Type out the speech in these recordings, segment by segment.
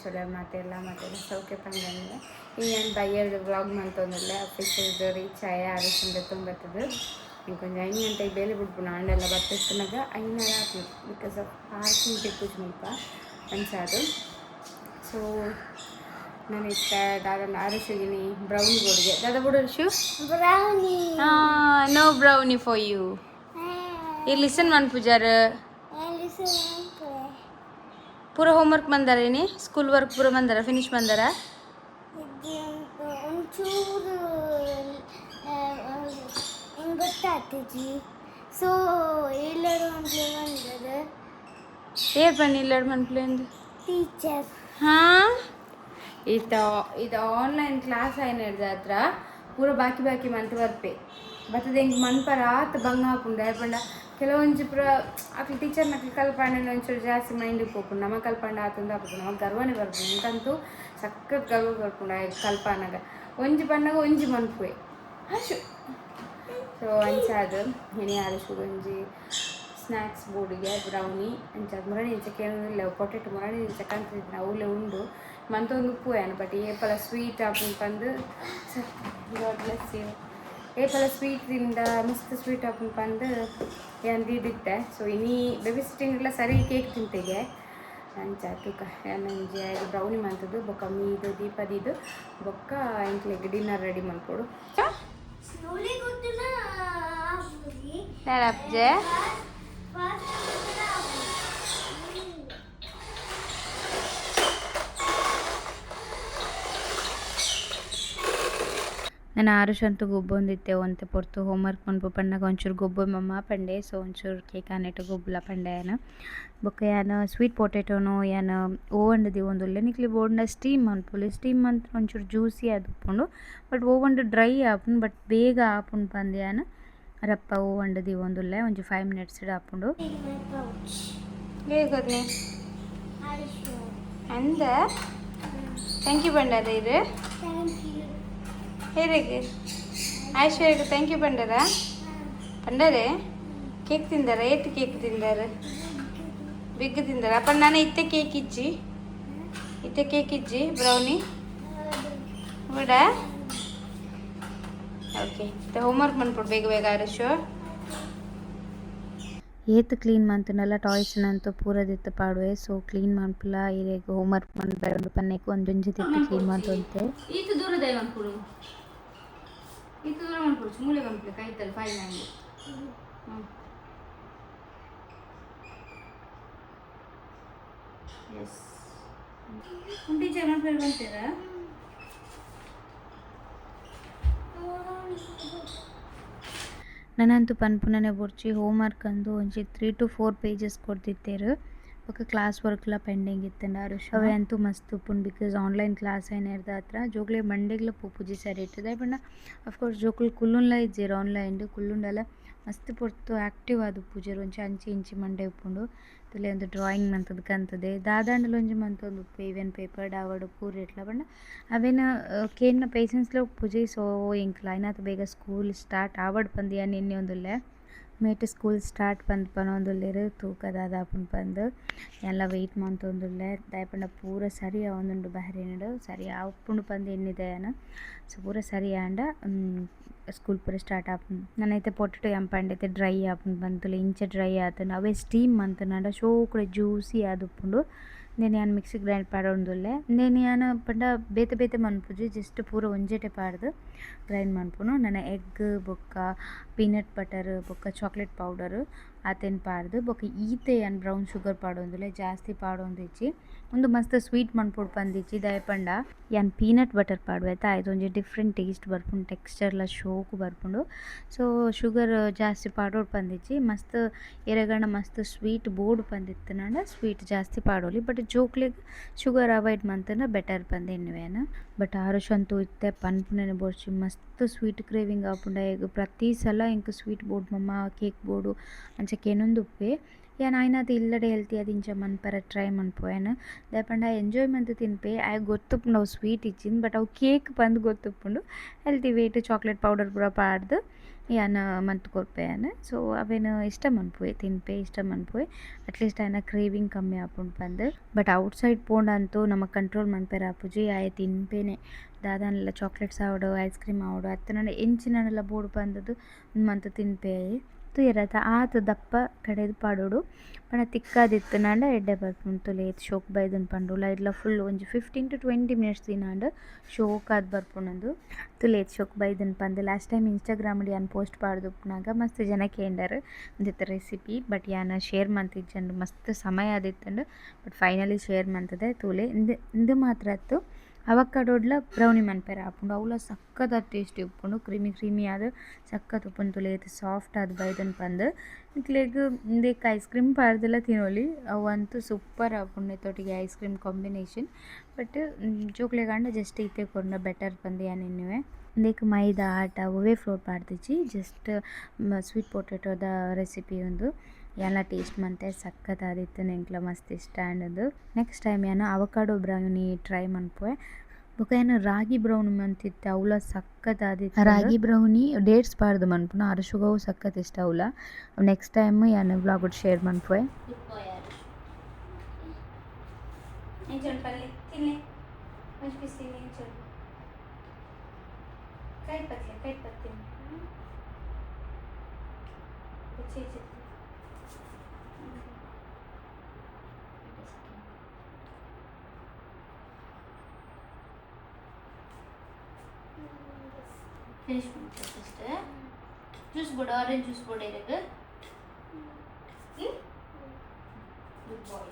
ಚಲೋ ಮಾತೆಲ್ಲ ಸೌಖ್ಯ ಪಂಗಂದ್ರೆ ಈಗ ನಾನು ಬೈಯರ್ದು ವ್ಲಾಗ್ ಮಾಡ್ತಂದಿಲ್ಲ ಆಫೀಸರ್ದು ರೀಚ್ ಆಯ ಆರುಷಿಂದ ತುಂಬತ್ತದು ఇంకొంచెం 5 గంటలకు ಬೇಲೆ ಬಿಡ್ಬು ನಾಳೆಲ್ಲ ಬರ್ತಿರ್ತನಾಗ 5:30 ಆತು ಬಿಕಾಸ್ ಆಫ್ ಪಾರ್ಕಿಂಗ್ ತೆಕ್ಕುಜ್ ಮುಲ್ಪ ಅನ್ಸಾದು ಸೊ ನಾನು ಇಷ್ಟ ದಾದ ಆರುಷಿಗಿನಿ ಬ್ರೌನಿ ಬೋರ್ಡ್ಗೆ ದಾದ ಬೋರ್ಡ್ ಶೂ brownie no brownie for you ಈ ಲಿಸನ್ ಮನ್ ಪೂಜಾರ ಪೂರ ಹೋಮ್ವರ್ಕ್ ಬಂದಾರೇನಿ ಸ್ಕೂಲ್ ವರ್ಕ್ ಪೂರ ಬಂದಾರ ಫಿನಿಶ್ ಬಂದಾರ ಗೊತ್ತಾಗ್ತದೆ ಸೊ ಎಲ್ಲರೂ ಬಂದದ ಏರ್ ಬನ್ನಿ ಎಲ್ಲರೂ ಮನ್ಪ್ಲೇಂದು ಟೀಚರ್ ಹಾಂ ಇದು ಆನ್ಲೈನ್ ಕ್ಲಾಸ್ ಏನು ಹಿಡ್ದ ಹತ್ರ ಪೂರ ಬಾಕಿ ಬಾಕಿ ಮಂತ್ ಬರ್ಪೆ ಬರ್ತದೆ ಹೆಂಗೆ ಮನ್ಪರ ಆತ ಬಂಗ ಹಾಕೊಂಡು ಹೇಳ್ಕೊಂಡ ಕೆಲವೊಂದು ಪೂರ ಅಕ್ಲಿ ಟೀಚರ್ ನಕ್ಲಿ ಕಲ್ಪಂಡ ಒಂಚೂರು ಜಾಸ್ತಿ ಮೈಂಡಿಗೆ ಹೋಗ್ಕೊಂಡು ನಮಗೆ ಕಲ್ಪಂಡ ಆತಂದು ಹಾಕೋದು ನಮಗೆ ಗರ್ವನೇ ಬರ್ಬೋದು ಇಂತಂತೂ ಸಖತ್ ಗರ್ವ ಬರ್ಕೊಂಡು ಕಲ್ಪನಾಗ ಒಂಜಿ ಬಣ್ಣಗ ಒಂಜಿ ಮನ್ಪುವೆ ಅಶು ಸೊ ಅಂಚಾದು ಏನೇ ಆರುಷು ಒಂಜಿ ಸ್ನ್ಯಾಕ್ಸ್ ಬೋರ್ಡಿಗೆ ಬ್ರೌನಿ ಅಂಚಾದ ಮುರಣಿ ಇಂಚ ಕೇಳಿಲ್ಲ ಪೊಟೆಟೊ ಮುರಣಿ ಇಂಚ ಕಂತಿದ್ದು ಅವಲೇ ಉಂಡು ಮಂತೊಂದು ಉಪ್ಪು ಏನು ಬಟ್ ಏಪಲ ಸ್ವೀಟ್ ಆಪುಂಡು ಪಂದು ಗಾಡ್ ಬ್ಲೆಸ್ ಯು ಏಪಲ ಸ್ವೀಟ್ದಿಂದ ಮಸ್ತ್ ಸ್ವೀಟ್ ಆಪುಂಡು ಪಂದು ಏನು ದಿದ್ದಿತ್ತೆ ಸೊ ಇನ್ನೀ ಬೇಬಿ ಸಿಟ್ಟಿಂಗ್ ಎಲ್ಲ ಸರಿ ಕೇಕ್ ತಿಂತೆಗೆ ಅಂಚ ತೂಕ ನಂಜಿ ಇದು ಬ್ರೌನಿ ಮಂತದ್ದು ಬೊಕ್ಕ ಮೀದು ದೀಪದಿದ್ದು ಬೊಕ್ಕ ಇಂಕ್ಲೆಗ್ ಡಿನ್ನರ್ ರೆಡಿ ಮಾಡ್ಕೊಡು ಅಪ್ಜೆ ನಾನು ಆರುಷ್ ಅಂತೂ ಗೊಬ್ಬು ಒಂದಿತ್ತೆ ಒಂತೆ ಪೊರ್ತು ಹೋಮ್ವರ್ಕ್ ಮನ್ಪು ಪಣ್ಣಾಗ ಒಂಚೂರು ಗೊಬ್ಬು ಮಮ್ಮ ಪಂಡೆ ಸೊ ಒಂಚೂರು ಕೇಕ್ ಆನೆಟ್ಟು ಗೊಬ್ಬುಲ ಪಂಡೆ ಏನು ಬೊಕ್ಕ ಏನು ಸ್ವೀಟ್ ಪೊಟೆಟೋನು ಏನು ಓವಂಡು ಒಂದುಲ್ಲೆ ನಿಕ್ಲಿ ಬೋರ್ಡ್ನ ಸ್ಟೀಮ್ ಮನ್ಪುಲಿ ಸ್ಟೀಮ್ ಅಂತ ಒಂಚೂರು ಜ್ಯೂಸಿ ಅದು ಉಪ್ಪುಂಡು ಬಟ್ ಓವಂಡು ಡ್ರೈ ಆಪುಂಡು ಬಟ್ ಬೇಗ ಆಪುಂಡು ಪಂದು ಏನು ರಪ್ಪ ಓವಂಡು ಒಂದುಲ್ಲೆ ಒಂಚೂರು 5 minutes ಆಪುಂಡು ಹೇಗದ್ನಿ ಅಂದ ಥ್ಯಾಂಕ್ ಯು ಬಂಡಾರ ಇದು ಹೇಗೆ ಐಶ್ವರ್ಯಗೆ ಥ್ಯಾಂಕ್ ಯು ಬಂಡಾರ ಬಂಡಾರೆ ಕೇಕ್ ತಿಂದಾರ ಏತ್ ಕೇಕ್ ತಿಂದಾರ ಬಿಗ್ ತಿಂದಾರ ಅಪ್ಪ ನಾನು ಇತ್ತೆ ಕೇಕ್ ಇಜ್ಜಿ ಬ್ರೌನಿ ಬಿಡ ಓಕೆ ಹೋಮ್ವರ್ಕ್ ಮಾಡ್ಕೊಡು ಬೇಗ ಬೇಗ ಆರುಷು ಏತ್ ಕ್ಲೀನ್ ಮಂತನಲ್ಲ ಟಾಯ್ಸ್ನಂತೂ ಪೂರದಿತ್ತು ಪಾಡುವೆ ಸೊ ಕ್ಲೀನ್ ಮಾಡ್ಪುಲ್ಲ ಇರೇಗ ಹೋಮ್ವರ್ಕ್ ಮಾಡ್ಬೇಡ ಪನ್ನೆಕ್ ಒಂದೊಂಜಿ ತಿತ್ತು ಕ್ಲೀನ್ ಮಾಡ್ತಂತೆ ಈತು ದೂರದ ಮಾಡ್ಕೊಡು ಈತು ದೂರ ಮಾಡ್ಕೊಡು ಮೂಲೆ ಬಂದ್ಬಿಡು ಕೈತಲ್ಲಿ ಫೈಲ್ ನಂಗೆ ಎಸ್ ಟೀಚರ್ ಮಾಡ್ಬೇಕು ಅಂತೀರಾ ನಾನಂತೂ ಪನ್ಪುನನೆ ಬುರ್ಚಿ ಹೋಮ್ವರ್ಕ್ ಅಂದು ಒಂಚಿ 3 to 4 pages ಕೊಡ್ತಿತ್ತೇರು ಬೊಕ್ಕ ಕ್ಲಾಸ್ ವರ್ಕ್ಲ ಪೆಂಡಿಂಗ್ ಇತ್ತಂಡ ಆರುಷ್ ಅವೇ ಅಂತೂ ಮಸ್ತ್ ಉಪ್ಪುಂಡು ಬಿಕಾಸ್ ಆನ್ಲೈನ್ ಕ್ಲಾಸ್ ಏನಿರ್ದ ಹತ್ರ ಜೋಕ್ಲೆ ಮಂಡೆಗ್ಲ ಪೂಜಿ ಸರಿ ಇರ್ತದೆ ಬಣ್ಣ ಅಫ್ಕೋರ್ಸ್ ಜೋಕ್ಲು ಕುಲ್ಲುನ್ಲ ಇಜ್ಜೇರು ಆನ್ಲೈನ್ಡು ಕುಲ್ಲುಂಡಲ ಮಸ್ತ್ ಪೊರ್ತು ಆ್ಯಕ್ಟಿವ್ ಆದು ಪೂಜೆರು ಒಂಚಿ ಅಂಚಿ ಇಂಚಿ ಮಂಡೆ ಉಪ್ಪುಂಡು ತುಲೆ ಒಂದು ಡ್ರಾಯಿಂಗ್ ಮಂತದ್ದು ಕಂತದೆ ದಾದಾಂಡಲ ಒಂಜಿ ಮಂತೊಂದು ಉಪ್ಪು ಈವೆನ್ ಪೇಪರ್ ಡಾವಡು ಪೂರ ಇಟ್ಲ ಬಣ್ಣ ಅವೇನ ಕೇನ್ನ ಪೇಷನ್ಸ್ಲ ಪೂಜೆ ಸೊ ಇಂಕ್ಲ ಐನಾತ ಬೇಗ ಸ್ಕೂಲ್ ಸ್ಟಾರ್ಟ್ ಆವಡ್ ಪಂದಿಯ ನಿನ್ನೆ ಒಂದುಲ್ಲೆ ಮೇಟ್ ಸ್ಕೂಲ್ ಸ್ಟಾರ್ಟ್ ಪನೊಂದುಲ್ಲೆರ್ ತೂಕದಾದ ಆಪುಂಡು ಪಂದು ಎಲ್ಲ ವೆಯ್ಟ್ ಮಂತೊಂದುಲ್ಲೆ ದಾಯಪಂಡ ಪೂರ ಸರಿ ಆವೊಂದುಂಡು ಬಹರೇನುಡು ಸರಿ ಆಪುಂಡು ಪಂದು ಎನ್ನಿದೆಯನ ಸೊ ಪೂರ ಸರಿ ಆಂಡ ಸ್ಕೂಲ್ ಪೂರ ಸ್ಟಾರ್ಟ್ ಆಪುಂಡು ನಾನೈತೆ ಪೊಟೆಟೊ ಎಂಪಂಡೈತೆ ಡ್ರೈ ಆಪುಂಡು ಪಂತುಲೆ ಇಂಚ ಡ್ರೈ ಆತುಂಡು ಅವೇ ಸ್ಟೀಮ್ ಮಂತುಂಡ ಶೋಕುಡೆ ಜ್ಯೂಸಿ ಆದುಪ್ಪುಂಡು ಇಂದೆನ್ ಯಾನ್ ಮಿಕ್ಸಿ ಗ್ರೈಂಡ್ ಪಾಡೊಂದುಲ್ಲೆ ಇಂದೆನ್ ಯಾನ್ ಪಂಡ ಬೇತೆ ಬೇತೆ ಮನ್ಪುಜಿ ಜಸ್ಟ್ ಪೂರ ಒಂಜೆಟೆ ಪಾಡ್ದು ಗ್ರೈಂಡ್ ಮನ್ಪುನು ನನ್ನ ಎಗ್ ಬೊಕ್ಕ ಪೀನಟ್ ಬಟರ್ ಬೊಕ್ಕ ಚಾಕ್ಲೇಟ್ ಪೌಡರ್ ಆತೇನು ಪಾಡ್ದು ಬೊಕ್ಕ ಈತೆ ಯಾನ್ ಬ್ರೌನ್ ಶುಗರ್ ಪಾಡೊಂದುಲ್ಲೆ ಜಾಸ್ತಿ ಪಾಡೊಂದಿಜ್ಜಿ ಒಂದು ಮಸ್ತ್ ಸ್ವೀಟ್ ಮನ್ಪೊಡು ಪಂದಿಜ್ಜಿ ದಯಪಂಡ ಯಾನ್ ಪೀನಟ್ ಬಟರ್ ಪಾಡ್ವೆತ ಆಯ್ತು ಒಂಜಿ ಡಿಫ್ರೆಂಟ್ ಟೇಸ್ಟ್ ಬರ್ಪುಂಡು ಟೆಕ್ಸ್ಚರ್ಲ ಶೋಕು ಬರ್ಪುಂಡು ಸೊ ಶುಗರ್ ಜಾಸ್ತಿ ಪಾಡೋಡು ಪಂದಿಜ್ಜಿ ಮಸ್ತ್ ಎರೆಗಣ ಮಸ್ತ್ ಸ್ವೀಟ್ ಬೋರ್ಡ್ ಪಂದಿತ್ತನಂಡ ಸ್ವೀಟ್ ಜಾಸ್ತಿ ಪಾಡೋಲಿ ಬಟ್ ಜೋಕ್ಲೆಗ್ ಶುಗರ್ ಅವಾಯ್ಡ್ ಮಂತನ ಬೆಟರ್ ಪಂದೆ ಎನ್ನುವೇನು ಬಟ್ ಆರುಷ್ ಅಂತೂ ಇತ್ತೆ ಪನ್ಪುನೆನೆ ಬೋರ್ಚಿ ಮಸ್ತ್ ಸ್ವೀಟ್ ಕ್ರೇವಿಂಗ್ ಆಪುಂಡ ಈಗ ಪ್ರತಿ ಸಲ ಇಂಕ್ ಸ್ವೀಟ್ ಬೋರ್ಡ್ ಮಮ್ಮ ಕೇಕ್ ಬೋರ್ಡು ಅಂಚ ಕೆನೊಂದು ಉಪ್ಪೆ ಯಾನ್ ಆಯ್ನದು ಇಲ್ಲಡೆ ಹೆಲ್ತಿ ಅದು ಇಂಚ ಮನ್ಪರ ಟ್ರೈ ಮನ್ಪುವೆನು ದಾಯೆಪಂಡ ಎಂಜಾಯ್ಮೆಂಟ್ ತಿನ್ಪೆ ಆಯ್ ಗೊತ್ತುಪ್ಪುಂಡು ಅವು ಸ್ವೀಟ್ ಇಜ್ಜಿಂದು ಬಟ್ ಅವು ಕೇಕ್ ಬಂದು ಗೊತ್ತುಪ್ಪುಂಡು ಹೆಲ್ತಿ ವೇಟ್ ಚಾಕ್ಲೇಟ್ ಪೌಡರ್ ಪೂರ ಪಾಡ್ದು ಯಾನ್ ಮಂತ್ ಕೊರ್ಪೆಯನ್ ಸೊ ಅವೇನು ಇಷ್ಟ ಮನ್ಪುವೆ ತಿನ್ಪೆ ಇಷ್ಟ ಮನ್ಪುವೆ ಅಟ್ಲೀಸ್ಟ್ ಆಯ್ನ ಕ್ರೇವಿಂಗ್ ಕಮ್ಮಿ ಆಪುಂಡು ಪಂದ್ ಬಟ್ ಔಟ್ಸೈಡ್ ಪೋಂಡಂತೂ ನಮಗೆ ಕಂಟ್ರೋಲ್ ಮನ್ಪೆರ ಆಪುಜಿ ಆಯೆ ತಿನ್ಪೇನೆ ದಾದಾನೆಲ್ಲ ಚಾಕ್ಲೇಟ್ಸ್ ಆವಡು ಐಸ್ ಕ್ರೀಮ್ ಆವಡು ಅತ್ತನ ಎಂಚಿನನೆಲ್ಲ ಬೋಡು ಬಂದದ್ದು ಮಂತ್ ತಿನ್ಪೆ ತೂಯರತ ಆತು ದಪ್ಪ ಕಡೆದು ಪಾಡೋಡು ಪಂಡ ತಿಕ್ಕಾದಿತ್ತು ನಾಂಡ ಎಡ್ಡೆ ಬರ್ಪುಂಡು ತುಲೇತ್ ಶೋಕ್ ಬೈದನ್ ಪಂಡು ಲೈಟ್ಲ ಫುಲ್ ಒಂಜಿ 15 to 20 minutes ತಿನ್ನಾಂಡು ಶೋಕ್ ಆದ್ ಬರ್ಪುಂಡು ತುಲೇತ್ ಶೋಕ್ ಬೈದನ್ ಪಂದು ಲಾಸ್ಟ್ ಟೈಮ್ ಇನ್ಸ್ಟಾಗ್ರಾಮಲ್ಲಿ ಯಾನ್ ಪೋಸ್ಟ್ ಪಾಡ್ದುಪ್ಪುನಾಗ ಮಸ್ತ್ ಜನ ಕೇಂಡರ್ ಒಂದಿತ್ತ ರೆಸಿಪಿ ಬಟ್ ಯಾನ್ ಶೇರ್ ಮಂತಿಜ್ಜಂಡು ಮಸ್ತ್ ಸಮಯ ಆದಿತ್ತಂಡು ಬಟ್ ಫೈನಲಿ ಶೇರ್ ಮಂತದೆ ತೂಲೆ ಇಂದು ಮಾತ್ರ ಅತ್ತು ಅವಕಾಡೋಡ್ಲ ಬ್ರೌನಿ ಮನ್ಪೆರ ಆಪುಂಡು ಅವುಲ ಸಕ್ಕತ್ತ ಟೇಸ್ಟಿ ಉಪ್ಪುಂಡು ಕ್ರೀಮಿ ಆದ್ ಸಕ್ಕತ್ ಉಪ್ಪುಂಡು ತುಲೇತ್ ಸಾಫ್ಟ್ ಆದ್ ಬೈದನ್ ಪಂದ್ ಇಕ್ಲೆಗ್ ಇಂದೆಕ್ ಐಸ್ ಕ್ರೀಮ್ ಪಾಡ್ದೆಲ್ಲ ತಿನ್ನೊಲಿ ಅವಂತೂ ಸೂಪರ್ ಆಪುಂಡು ನೆತ್ತೊಟ್ಟಿಗೆ ಐಸ್ ಕ್ರೀಮ್ ಕಾಂಬಿನೇಷನ್ ಬಟ್ ಜೋಕ್ಲೆಗಾಂಡ ಜಸ್ಟ್ ಇತ್ತೆ ಕೊರ್ನ ಬೆಟರ್ ಪಂದ್ ಯಾನ್ ಎನ್ನುವೆ ಇಂದೆಕ್ ಮೈದಾ ಆಟ ಒವೆ ಫ್ಲೋರ್ ಪಾಡ್ದಿಜ್ಜಿ ಜಸ್ಟ್ ಸ್ವೀಟ್ ಪೊಟೆಟೋದ ರೆಸಿಪಿ ಒಂದು ಎಲ್ಲ ಟೇಸ್ಟ್ ಮಂತೆ ಸಕ್ಕತ್ ಆದಿತ್ತು ನೆಂಕ್ಲ ಮಸ್ತ್ ಇಷ್ಟ ಆಂಡದು ನೆಕ್ಸ್ಟ್ ಟೈಮ್ ಯಾನು ಅವಕಾಡೋ ಬ್ರೌನಿ ಟ್ರೈ ಮನ್ಪುವೆ ಬೊಕ ಏನು ರಾಗಿ ಬ್ರೌನಿ ಮಂತಿತ್ತೆ ಅವಳ ಸಕ್ಕತ್ ಆದಿತ್ತು ರಾಗಿ ಬ್ರೌನಿ ಡೇಟ್ಸ್ ಪಾಡ್ದು ಮನ್ಪುನ ಅರಶುಗವು ಸಕ್ಕತ್ ಇಷ್ಟ ಅವಳ ನೆಕ್ಸ್ಟ್ ಟೈಮ್ ಯಾನು ವ್ಲಾಗ್ ಶೇರ್ ಮನ್ಪುವೆ finish பண்ணிட்டு ஃபர்ஸ்ட் ஜூஸ் போடு ஆரஞ்சு ஜூஸ் போடு இருக்கு குட் பாய்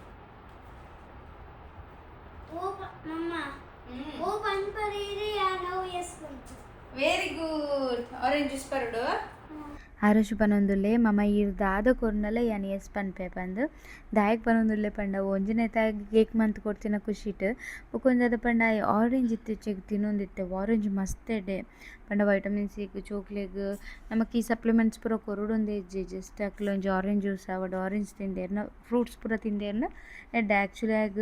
ஓ மம்மா ஓ பன் பரீರೆ ಯಾ ನೋ ಯೆಸ್ ಬಂತು ವೆರಿ ಗುಡ್ ಆರೆಂಜ್ ಜ್ಯೂಸ್ ಪರಡು ಆರುಷು ಪನೊಂದುಲ್ಲೆ ಮಮ ಇರ್ದಾದ ಕೊರ್ನಲ ಯಾನ್ ಎಸ್ ಪನ್ಪೆ ಪಂದ್ ದಾಯಕ್ ಪನೊಂದುಲ್ಲೆ ಪಂಡ ಒಂಜಿನೆತಾಗ ಕೇಕ್ ಮಂತ್ ಕೊಡ್ತಿನ ಖುಷಿಟ್ ಬೊಕೊಂಜಾದ ಪಂಡ ಆರೆಂಜ್ ಇತ್ತೀಚೆಗೆ ತಿನ್ನೊಂದಿತ್ತೆ ಆರೆಂಜ್ ಮಸ್ತ್ ಎಡ್ಡೆ ಪಂಡ ವೈಟಮಿನ್ ಸಿಗ್ ಚೋಕ್ಲೆಗ್ ನಮಕ್ ಈ ಸಪ್ಲಿಮೆಂಟ್ಸ್ ಪೂರ ಕೊರೊಡೊಂದೆ ಇಜ್ಜಿ ಜಸ್ಟ್ ಅಕ್ಲ ಒಂಜಿ ಆರೆಂಜ್ ಜ್ಯೂಸ್ ಆವಡ್ ಆರೆಂಜ್ ತಿಂದೇರ್ನ ಫ್ರೂಟ್ಸ್ ಪೂರ ತಿಂದೇರ್ನ ಎಡ್ಡೆ ಆ್ಯಕ್ಚುಲಿ ಆಗ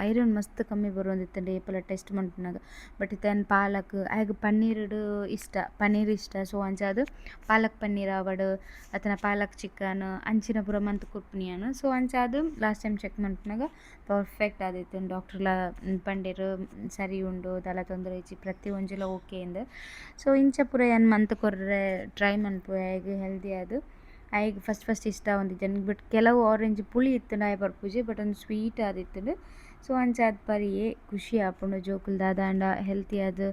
ಐರನ್ ಮಸ್ತ್ ಕಮ್ಮಿ ಬರೋಂದಿತ್ತಂಡೆ ಏಪಲ ಟೆಸ್ಟ್ ಮನ್ಪುನಾಗ ಬಟ್ ಇತ್ತನ್ ಪಾಲಕ್ ಆಗ ಪನ್ನೀರ್ ಇಷ್ಟ ಸೊ ಅಂಚಾದ್ ಪಾಲಕ್ ಪನ್ನೀರ್ ಆವಡ್ ಅತನ ಪಾಲಕ್ ಚಿಕನ್ ಅಂಚಿನ ಪೂರ ಮಂತ್ ಕೊರ್ಪುನಿಯಾನು ಸೊ ಅಂಚಾದ್ ಲಾಸ್ಟ್ ಟೈಮ್ ಚೆಕ್ ಮನ್ಪುನಾಗ ಪರ್ಫೆಕ್ಟ್ ಆದಿತ್ತು ಡಾಕ್ಟರ್ಲ ಪಂಡೇರು ಸರಿ ಉಂಡು ದಾಲ ತೊಂದರೆ ಇಜ್ಜಿ ಪ್ರತಿ ಒಂಜಿಲ ಓಕೆ ಇಂದ ಸೊ ಇಂಚ ಪೂರ ಯಾನ್ ಮಂತ್ ಕೊರ್ರೆ ಟ್ರೈ ಮನ್ಪುವೆ ಆಯ್ಗೆ ಹೆಲ್ದಿ ಆದ್ ಆಯ್ಗೆ ಫಸ್ಟ್ ಇಷ್ಟ ಒಂದಿಜ್ಜನ್ ಬಟ್ ಕೆಲವು ಆರೆಂಜ್ ಪುಳಿ ಇತ್ತುಂಡು ಆಯ್ ಬರ್ಪುಜಿ ಬಟ್ ಒಂದು ಸ್ವೀಟ್ ಆದಿತ್ತುಂಡು ಸೊ ಅಂಚಾದ್ ಪರಿಯೇ ಖುಷಿ ಆಪುಂಡು ಜೋಕುಲು ದಾದಾಂಡ ಹೆಲ್ತಿ ಆದ್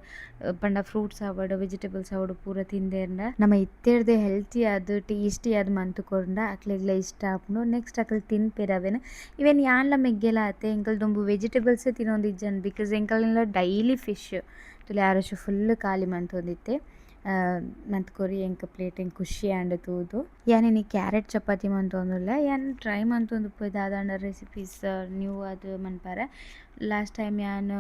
ಪಂಡ ಫ್ರೂಟ್ಸ್ ಆವಡ್ ವೆಜಿಟೇಬಲ್ಸ್ ಆವಡ್ ಪೂರ ತಿಂದೇರ್ನ ನಮ್ಮ ಇತ್ತೆರ್ದೆ ಹೆಲ್ತಿ ಆದ್ ಟೇಸ್ಟಿ ಆದ್ ಮಂತ್ ಕೊರ್ಂಡ ಅಕ್ಲೆಗ್ಲ ಇಷ್ಟ ಆಪುಂಡು ನೆಕ್ಸ್ಟ್ ಅಕ್ಲ್ ತಿನ್ಪೆರ್ ಅವೆನ್ ಇವೆನ್ ಯಾನ್ಲ ಮೆಗ್ಗೆಲ ಆತೆ ಎಂಕಲ್ ದೊಂಬು ವೆಜಿಟೇಬಲ್ಸ್ ತಿನ್ನೊಂದಿಜ್ಜನ್ ಬಿಕಾಸ್ ಎಂಕಲ್ನೆಲ್ಲ ಡೈಲಿ ಫಿಶ್ ತುಲೆ ಆರಶು ಫುಲ್ ಖಾಲಿ ಮಂತೊಂದಿತ್ತೆ ಮಂತ್ ಕೊರಿ ಎಂಕ್ ಪ್ಲೇಟ್ ಎಂಕ್ ಖುಷಿ ಆಂಡ್ ತೂದು ಯಾನೇನಿ ಕ್ಯಾರೆಟ್ ಚಪಾತಿ ಮಂತೊಂದುಲ್ಲೆ ಯಾನ್ ಟ್ರೈ ಮಂತೊಂದು ಪೋಯ್ ದಾದಾಂಡ ರೆಸಿಪೀಸ್ ನ್ಯೂ ಅದು ಮನ್ಪಾರೆ ಲಾಸ್ಟ್ ಟೈಮ್ ಯಾನ್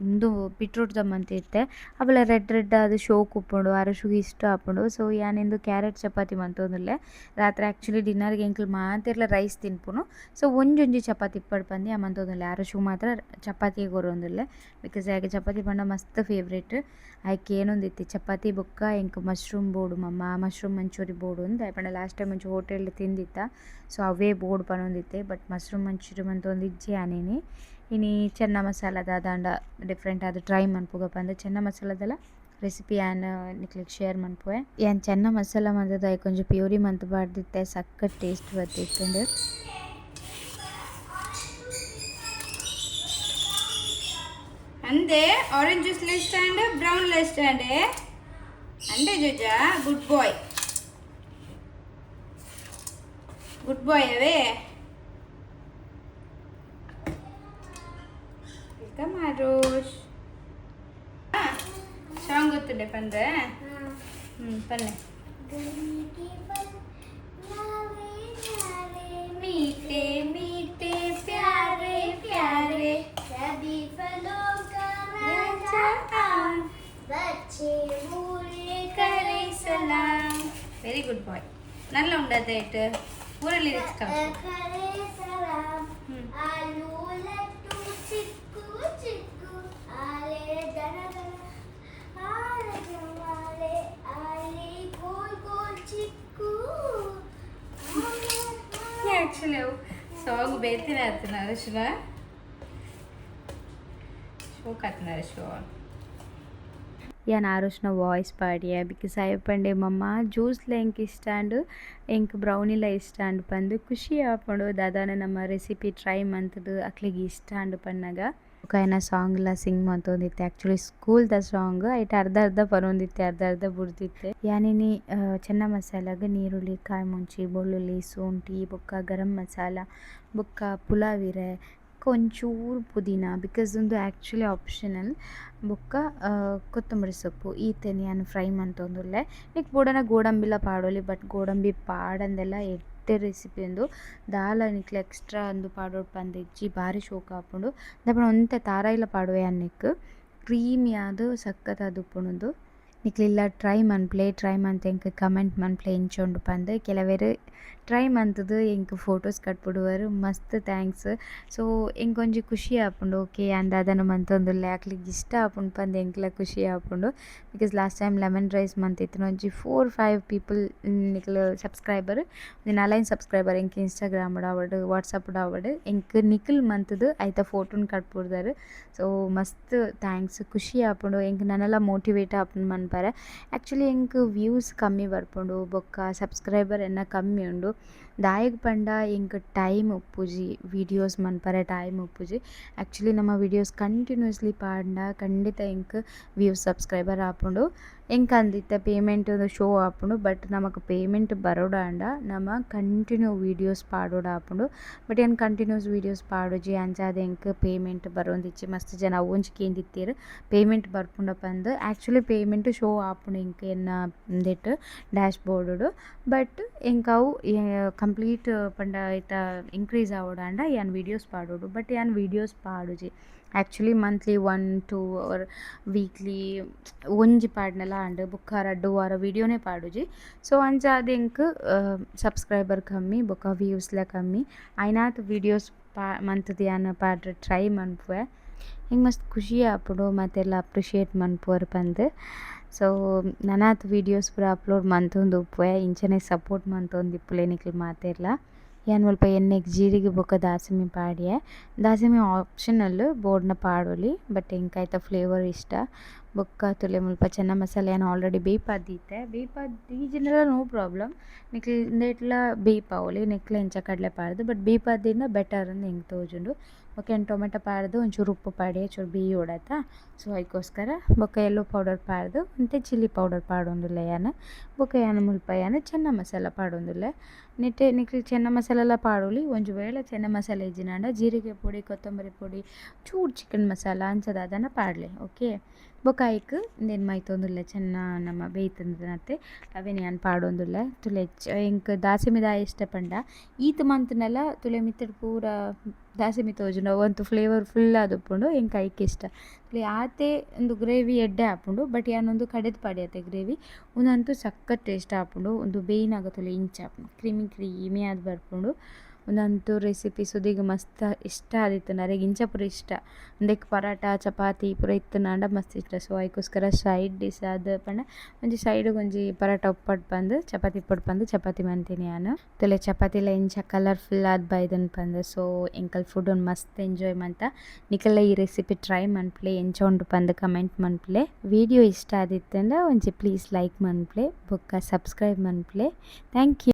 ಉಂದು ಬೀಟ್ರೂಟ್ದ ಮಂತಿತ್ತೆ ಅವಳ ರೆಡ್ ಅದು ಶೋಕ್ ಉಪ್ಪುಂಡು ಅರಶುಗೆ ಇಷ್ಟ ಆಪುಂಡು ಸೊ ಯಾನಿಂದು ಕ್ಯಾರೆಟ್ ಚಪಾತಿ ಮಂತೊಂದುಲ್ಲೆ ರಾತ್ರಿ ಆ್ಯಕ್ಚುಲಿ ಡಿನ್ನರ್ಗೆ ಎಂಕ್ಲು ಮಾತೆರ್ಲ ರೈಸ್ ತಿನ್ಪುನು ಸೊ ಒಂಜೊಂಜಿ ಚಪಾತಿ ಇಪ್ಪಡ್ ಪಂದಿ ಆ ಮಂತೊಂದುಲ್ಲೆ ಅರಶುಗೆ ಮಾತ್ರ ಚಪಾತಿಗೆ ಕೊರೊಂದುಲ್ಲೆ ಬಿಕಾಸ್ ಆಗ ಚಪಾತಿ ಪಂಡ ಮಸ್ತ್ ಫೇವ್ರೇಟ್ ಆಯ್ಕೆ ಏನೊಂದಿತ್ತು ಚಪಾತಿ ಬೊಕ್ಕ ಎಂಕ್ ಮಶ್ರೂಮ್ ಬೋಡು ಮಮ್ಮ ಮಶ್ರೂಮ್ ಮಂಚೂರಿ ಬೋಡು ಅಂದ್ ಆಯ್ಪಂಡ ಲಾಸ್ಟ್ ಟೈಮ್ ಒಂಚೂರು ಹೋಟೆಲ್ ತಿಂದಿತ್ತ ಸೊ ಅವೇ ಬೋರ್ಡ್ ಪನೊಂದಿತ್ತೆ ಬಟ್ ಮಶ್ರೂಮ್ ಮಂಚೂರಿ ಮಂತೊಂದು ಇಜ್ಜಿ ಆನೇನಿ ಇನಿ ಚೆನ್ನ ಮಸಾಲದ ದಾಂಡ ಡಿಫ್ರೆಂಟ್ ಆದ್ ಟ್ರೈ ಮನ್ಪುಗ ಪಂದ್ ಚೆನ್ನ ಮಸಾಲದಲ್ಲ ರೆಸಿಪಿ ಯಾನ್ ನಿಕ್ಲಿಗೆ ಶೇರ್ ಮನ್ಪುವೆ ಯಾನ್ ಚೆನ್ನ ಮಸಾಲ ಮಂತದ ಕೊಂಚ ಪ್ಯೂರಿ ಮಂತ್ ಬಾಡ್ದಿತ್ತೆ ಸಕ್ಕತ್ ಟೇಸ್ಟ್ ಬರ್ತಿತ್ತುಂಡು ಅಂದೆ orange juice list and brown list ಅಂಡೆ ಅಂಡೆ ಜೋಜಾ ಗುಡ್ ಬಾಯ್ ಅವೇ ವೆಲ್ಕಮ್ ಆರೋಶ್ ಸಾಂಗ್ ಗೊತ್ತುಂಡೆ ಪಂದ್ರೆ ಪನ್ನೆ मीठे मीठे प्यारे प्यारे सभी फलों का राजा बच्चे बूढ़े करे सलाम ವೆರಿ ಗುಡ್ ಬಾಯ್ ನಲ್ಲ ಉಂಡದ ಏಟ್ पूरा लिरिक्स का करे सलाम आलू लड्डू चिक्कू चिक्कू आले दना दना आले जमाले आले गोल गोल चिक्कू యాక్చువల్లీ సాంగ్ బేతినే అవుతున్నారు శివ ಶೋ ಕತ್ನಾರೆ ಶೋ ಯಾನ್ ಆರುಷ್ನ ವಾಯ್ಸ್ ಪಾಡಿಯ ಬಿಕಾಸ್ ಆಯಪ್ಪಂಡೆ ಮಮ್ಮ ಜ್ಯೂಸ್ಲ ಎಂಕ್ ಇಷ್ಟ ಅಂಡು ಎಂಕ್ ಬ್ರೌನಿಲ ಇಷ್ಟ ಅಂಡು ಪಂದು ಖುಷಿ ಆಪಂಡು ದಾದಾನ ನಮ್ಮ ರೆಸಿಪಿ ಟ್ರೈ ಮಂತದು ಅಕ್ಲಿಗೆ ಇಷ್ಟ ಅಂಡು ಪನ್ನಗ ఒక ఆయన ಸಾಂಗ್ಲ ಸಿಂಗ್ ಮಂತೊಂದಿತ್ತೆ ಆ್ಯಕ್ಚುಲಿ ಸ್ಕೂಲ್ದ ಸಾಂಗ್ ಐಟ್ ಅರ್ಧ ಬರೋಂದಿತ್ತೆ ಅರ್ಧ ಬುಡ್ದಿತ್ತೆ ಯಾನಿನಿ ಚೆನ್ನ ಮಸಾಲಾಗ ನೀರುಳ್ಳಿ ಕಾಯಿ ಮುಂಚಿ ಬೆಳ್ಳುಳ್ಳಿ ಶುಂಠಿ ಬೊಕ್ಕ ಗರಂ ಮಸಾಲ ಬೊಕ್ಕ ಪುಲಾವಿರೆ ಒಂಚೂರು ಪುದೀನ ಬಿಕಾಸ್ ಒಂದು ಆ್ಯಕ್ಚುಲಿ ಆಪ್ಷನಲ್ ಬೊಕ್ಕ ಕೊತ್ತಂಬರಿ ಸೊಪ್ಪು ಈತನಿ ನಾನು ಫ್ರೈ ಮಂತೊಂದುಲ್ಲೆ ನಿಕ್ ಬುಡನ ಗೋಡಂಬಿಲ ಪಾಡೋಲಿ ಬಟ್ ಗೋಡಂಬಿ ಪಾಡಂದೆಲ್ಲ ಎಡ್ಡೆ ರೆಸಿಪಿ ಒಂದು ದಾಲ ನಿಕ್ಲೆ ಎಕ್ಸ್ಟ್ರಾ ಒಂದು ಪಾಡೋಡು ಪಂದು ಇಜ್ಜಿ ಭಾರಿ ಶೋಕ ಹಾಕೊಂಡು ದಪ್ಪನ ಒಂತೆ ತಾರಾಯಿಲ ಪಾಡುವೆ ಅನ್ನಿಕ್ ಕ್ರೀಮಿ ಆದು ಸಖತ್ ಅದು ಉಪ್ಪುಣದು ನಿಕ್ಲಿಲ್ಲ ಟ್ರೈ ಮಂತ್ ಎಂಕ್ ಕಮೆಂಟ್ ಮನ್ಪ್ಲೆ ಎಂಚೊಂಡು ಪಂದು ಕೆಲವೇರು ಟ್ರೈ ಮಂತದು ಎಂಕ್ ಫೋಟೋಸ್ ಕಟ್ಬಿಡುವರು ಮಸ್ತ್ ಥ್ಯಾಂಕ್ಸ್ ಸೊ ಎಂಕೊಂಜಿ ಖುಷಿ ಆಪುಂಡು ಓಕೆ ಅಂದಾದನ ಮಂತೊಂದುಲ್ಲೆ ಅಕ್ಲಿಗೆ ಇಷ್ಟ ಆಪುಂಡು ಪಂದು ಎಂಕ್ಲ ಖುಷಿ ಆಪುಂಡು because last time lemon rice ಮಂತಿತ್ತು ಒಂಜಿ 4-5 ಪೀಪಲ್ ನಿಕ್ಲು ಸಬ್ಸ್ಕ್ರೈಬರ್ ಒಂದು 4 ಸಬ್ಸ್ಕ್ರೈಬರ್ ಎಂಕ್ ಇನ್ಸ್ಟಾಗ್ರಾಮ್ ಆವಡ್ ವಾಟ್ಸಪ್ ಆವಡ್ ಎಂಕ್ ನಿಖಿಲ್ ಮಂತದು ಐತ ಫೋಟೋನ್ ಕಟ್ಬಿಡ್ದಾರು ಸೊ ಮಸ್ತ್ ಥ್ಯಾಂಕ್ಸ್ ಖುಷಿ ಆಪುಂಡು ಎಂಕ್ ನನ್ನೆಲ್ಲ ಮೋಟಿವೇಟ್ ಆಪುಂಡು ಮನ್ಪರೆ ಆ್ಯಕ್ಚುಲಿ ಎಂಕ್ ವ್ಯೂಸ್ ಕಮ್ಮಿ ಬರ್ಪುಂಡು ಬೊಕ್ಕ ಸಬ್ಸ್ಕ್ರೈಬರ್ ಎನ್ನ ಕಮ್ಮಿ ಉಂಡು ದಾಯಗ್ ಪಂಡ ಎಂಕ್ ಟೈಮ್ ಉಪ್ಪುಜಿ ವೀಡಿಯೋಸ್ ಮನ್ಪರೆ ಟೈಮ್ ಉಪ್ಪುಜಿ ಆ್ಯಕ್ಚುಲಿ ನಮ್ಮ ವೀಡಿಯೋಸ್ ಕಂಟಿನ್ಯೂಸ್ಲಿ ಪಾಡ್ನ ಖಂಡಿತ ಎಂಕ್ ವ್ಯೂಸ್ ಸಬ್ಸ್ಕ್ರೈಬರ್ ಆಪುಂಡು ಎಂಕ್ ಅಂದಿತ್ತೆ ಪೇಮೆಂಟ್ ಶೋ ಆಪುಂಡು ಬಟ್ ನಮಕ್ ಪೇಮೆಂಟ್ ಬರೋಡ ಅಂಡ ನಮ ಕಂಟಿನ್ಯೂ ವೀಡಿಯೋಸ್ ಪಾಡೋಡ ಆಪುಂಡು ಬಟ್ ಏನು ಕಂಟಿನ್ಯೂಸ್ ವೀಡಿಯೋಸ್ ಪಾಡೋಜಿ ಅಂಚಾದ ಎಂಕ್ ಪೇಮೆಂಟ್ ಬರೋಂದಿಚ್ಚಿ ಮಸ್ತ್ ಜನ ಒಂಚಿಕೇಂದಿತ್ತೀರು ಪೇಮೆಂಟ್ ಬರ್ಪುಂಡ ಪಂದು ಆ್ಯಕ್ಚುಲಿ ಪೇಮೆಂಟ್ ಶೋ ಆಪುಂಡು ಎಂಕ್ ಎನ್ನ ದೆಟ್ ಡ್ಯಾಶ್ ಬೋರ್ಡು ಬಟ್ ಎಂಕ್ ಅವು ಕಂಪ್ಲೀಟ್ ಪಂಡ ಐತ ಇಂಕ್ರೀಸ್ ಆವೋಡ ಅಂಡ ಯಾನ್ ವೀಡಿಯೋಸ್ ಪಾಡೋಡು ಬಟ್ ಯಾನ್ ವೀಡಿಯೋಸ್ ಪಾಡುಜಿ ಆ್ಯಕ್ಚುಲಿ ಮಂತ್ಲಿ 1-2 ಅವರ್ ವೀಕ್ಲಿ ಒಂಜಿ ಪಾಡ್ನಲ ಅಂಡ್ ಬೊಕ್ಕ 2 ವಾರ ವೀಡಿಯೋನೇ ಪಾಡುಜಿ ಸೊ ಅಂಚಾದ ಎಂಕ್ ಸಬ್ಸ್ಕ್ರೈಬರ್ ಕಮ್ಮಿ ಬೊಕ್ಕ ವ್ಯೂಸ್ಲ ಕಮ್ಮಿ ಐನಾತ್ ವೀಡಿಯೋಸ್ ಮಂತದ ಯಾನ್ ಪಾಡ್ರೆ ಟ್ರೈ ಮನ್ಪುವೆ ಹಿಂಗೆ ಮಸ್ತ್ ಖುಷಿ ಆಪುಡು ಮತ್ತೆಲ್ಲ ಅಪ್ರಿಷಿಯೇಟ್ ಮನ್ಪುವರ್ ಪಂದು ಸೊ ನನಾತ್ ವೀಡಿಯೋಸ್ ಪೂರ ಅಪ್ಲೋಡ್ ಮಂತೊಂದು ಉಪ್ಪುವೆ ಇಂಚನೆ ಸಪೋರ್ಟ್ ಮಂತೊಂದಿಪ್ಪುಲೆ ನಿಕ್ಲು ಮಾತೆರ್ಲ ಯಾನ್ ಮುಲ್ಪ ಎಣ್ಣೆಗ್ ಜೀರಿಗೆ ಬೊಕ್ಕ ದಾಸಮಿ ಪಾಡ್ಯೆ ದಾಸಮಿ ಆಪ್ಷನಲ್ ಬೋರ್ಡ್ನ ಪಾಡೋಲಿ ಬಟ್ ಎಂಕೈತ ಫ್ಲೇವರ್ ಇಷ್ಟ ಬೊಕ್ಕ ತುಲೆ ಮುಲ್ಪ ಚೆನ್ನ ಮಸಾಲೆ ಏನು ಆಲ್ರೆಡಿ ಬೇಯ್ಪಾದೀತೆ ಬೇಯ್ಪಾದಿ ಜನರಲ್ ನೋ ಪ್ರಾಬ್ಲಮ್ ನಿಕ್ಲು ಇಂದೆಟ್ಲ ಬೇಯ್ಪಾವೊಲಿ ನಿಕ್ಲ ಎಂಚ ಕಡಲೆ ಪಾಡ್ದು ಬಟ್ ಬೇಯ್ಪಾದಿಂದ ಬೆಟರ್ ಅಂದ್ ಹೆಂಗೆ ತೋಜುಂಡು ಓಕೆ ಟೊಮೆಟೊ ಪಾಡ್ದು ಒಂಚೂರು ಉಪ್ಪು ಪಾಡಿ ಚೂರು ಬೇಯಿ ಹೊಡತ ಸೊ ಅದಕ್ಕೋಸ್ಕರ ಬೊಕ್ಕ ಎಲ್ಲೋ ಪೌಡರ್ ಪಾಡ್ದು ಮತ್ತು ಚಿಲ್ಲಿ ಪೌಡರ್ ಪಾಡೊಂದುಲ್ಲೆ ಯಾನು ಬೊಕ್ಕ ಯಾನು ಮುಲ್ಪ ಯಾನು ಚೆನ್ನ ಮಸಾಲ ಪಾಡೊಂದುಲ್ಲೆ ನೆಟ್ಟೆ ನಿಕ್ಲು ಚೆನ್ನ ಮಸಾಲೆಲ್ಲ ಪಾಡೋಲಿ ಒಂಜು ವೇಳೆ ಚೆನ್ನ ಮಸಾಲೆ ಇಜ್ಜಿನಾಂಡ ಜೀರಿಗೆ ಪೊಡಿ ಕೊತ್ತಂಬರಿ ಪೊಡಿ ಚೂರು ಚಿಕನ್ ಮಸಾಲ ಅಂಚದ ಅದನ್ನು ಪಾಡಲೆ ಓಕೆ ಬೊಕ್ಕ ಐಕ್ ಇಂದೇನು ಮೈತೊಂದುಲ್ಲೆ ಚೆನ್ನ ನಮ್ಮ ಬೇಯ್ತಂದನತ್ತೆ ಅವೇನು ಯಾನ್ ಪಾಡೊಂದುಲ್ಲೆ ತುಲೆ ಎಂಕ್ ದಾಸಮಿ ದಾಯ ಇಷ್ಟ ಪಂಡ ಈತ್ ಮಂತ್ನೆಲ್ಲ ತುಲೆ ಮಿತ್ತಡ್ ಪೂರ ದಾಸಮಿ ತೋಜುಂಡು ಅವಂತು ಫ್ಲೇವರ್ ಫುಲ್ ಆದುಪ್ಪುಂಡು ಎಂಕ್ ಐಕ್ ಇಷ್ಟ ತುಲೆ ಆತೆ ಒಂದು ಗ್ರೇವಿ ಎಡ್ಡೆ ಆಪುಂಡು ಬಟ್ ಯಾನೊಂದು ಕಡೆದು ಪಾಡ್ಯತೆ ಗ್ರೇವಿ ಒಂದಂತೂ ಸಖತ್ ಟೇಸ್ಟ್ ಆಪುಂಡು ಒಂದು ಬೇಯ್ನಾಗ ತುಲೆ ಇಂಚ ಆಪುಂಡು ಕ್ರೀಮಿ ಆದ್ ಬರ್ಪುಂಡು ಒಂದಂತೂ ರೆಸಿಪಿ ಸುದಿಗೆ ಮಸ್ತ್ ಇಷ್ಟ ಆದಿತ್ತು ನರೆಗೆ ಇಂಚ ಪೂರ ಇಷ್ಟ ಒಂದಕ್ಕೆ ಪರಾಟ ಚಪಾತಿ ಪೂರ ಇತ್ತು ನಾಂಡ ಮಸ್ತ್ ಇಷ್ಟ ಸೊ ಅದಕ್ಕೋಸ್ಕರ ಸೈಡ್ ಡಿಶ್ ಆದ ಪಂಡ ಒಂಜಿ ಸೈಡಿಗೆ ಒಂಜಿ ಪರಾಟ ಉಪ್ಪಟ್ಟು ಬಂದು ಚಪಾತಿ ಇಪ್ಪಟ್ಟು ಬಂದು ಚಪಾತಿ ಮಂತೀನಿ ನಾನು ತುಲೆ ಚಪಾತಿಲ ಇಂಚ ಕಲರ್ಫುಲ್ ಆದ ಬೈದನ್ ಬಂದು ಸೊ ಎಂಕಲ್ ಫುಡ್ ಒಂದು ಮಸ್ತ್ ಎಂಜಾಯ್ ಮಂತ ನಿಕಲ್ಲ ಈ ರೆಸಿಪಿ ಟ್ರೈ ಮನ್ಪ್ಲೆ ಎಂಚೊಂಡು ಬಂದು ಕಮೆಂಟ್ ಮನ್ಪ್ಲೆ ವಿಡಿಯೋ ಇಷ್ಟ ಆದಿತ್ತಂದ್ರೆ ಒಂಜಿ ಪ್ಲೀಸ್ ಲೈಕ್ ಮನ್ಪ್ಲೆ ಬೊಕ್ಕ ಸಬ್ಸ್ಕ್ರೈಬ್ ಮನ್ಪ್ಲೆ ಥ್ಯಾಂಕ್ ಯು.